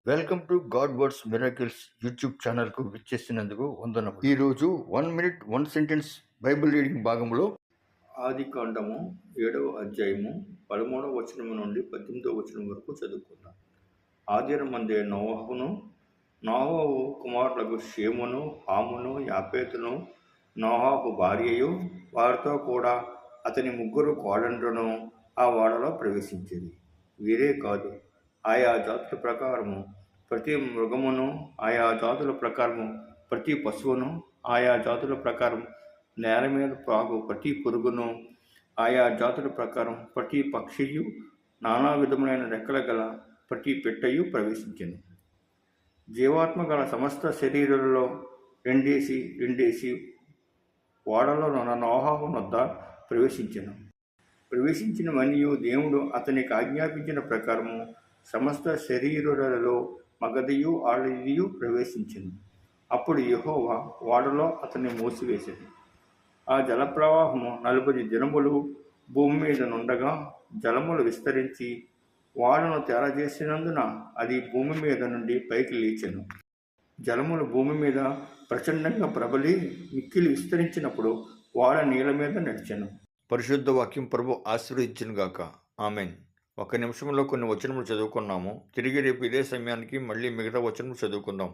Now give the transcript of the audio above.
Welcome to God words miracles YouTube ఛానల్కు విచ్చేసినందుకు వందనము. ఈరోజు 1 మినిట్ 1 సెంటెన్స్ బైబిల్ రీడింగ్ భాగంలో ఆది కాండము 7వ అధ్యాయము 13వ వచనం నుండి 18వ వచనం వరకు చదువుకుందాం. ఆదిరమందే నోవహును నోవహు కుమారులకు షేమును హామును యాపేతును నోవహు భార్యయు వారితో కూడా అతని ముగ్గురు కోడండ్రును ఆ ఓడలో ప్రవేశించింది. వీరే కాదు, ఆయా జాతుల ప్రకారము ప్రతి మృగమును, ఆయా జాతుల ప్రకారము ప్రతి పశువును, ఆయా జాతుల ప్రకారం నేల మీద ప్రాగు ప్రతి పురుగును, ఆయా జాతుల ప్రకారం ప్రతి పక్షియు, నానా విధములైన రెక్కల గల ప్రతి పెట్టయు ప్రవేశించింది. జీవాత్మ గల సమస్త శరీరులలో రెండేసి ఓడలో నోవహు వద్ద ప్రవేశించినవన్నీ దేవుడు అతనికి ఆజ్ఞాపించిన ప్రకారము సమస్త శరీరులలో మగదియు ఆడదియు ప్రవేశించింది. అప్పుడు యెహోవా ఓడలో అతన్ని మూసివేసింది. ఆ జలప్రవాహము 40 దినములు భూమి మీద నుండగా జలములు విస్తరించి ఓడను తేలజేసినందున అది భూమి మీద నుండి పైకి లేచెను. జలములు భూమి మీద ప్రచండంగా ప్రబలి మిక్కిలి విస్తరించినప్పుడు ఓడ నీళ్ళ మీద నడిచెను. పరిశుద్ధ వాక్యం ప్రభు ఆశీర్వదించునుగాక. ఆమెన్. ఒక నిమిషంలో కొన్ని వచనములు చదువుకున్నాము. తిరిగి రేపు ఇదే సమయానికి మళ్ళీ మిగతా వచనములు చదువుకుందాం.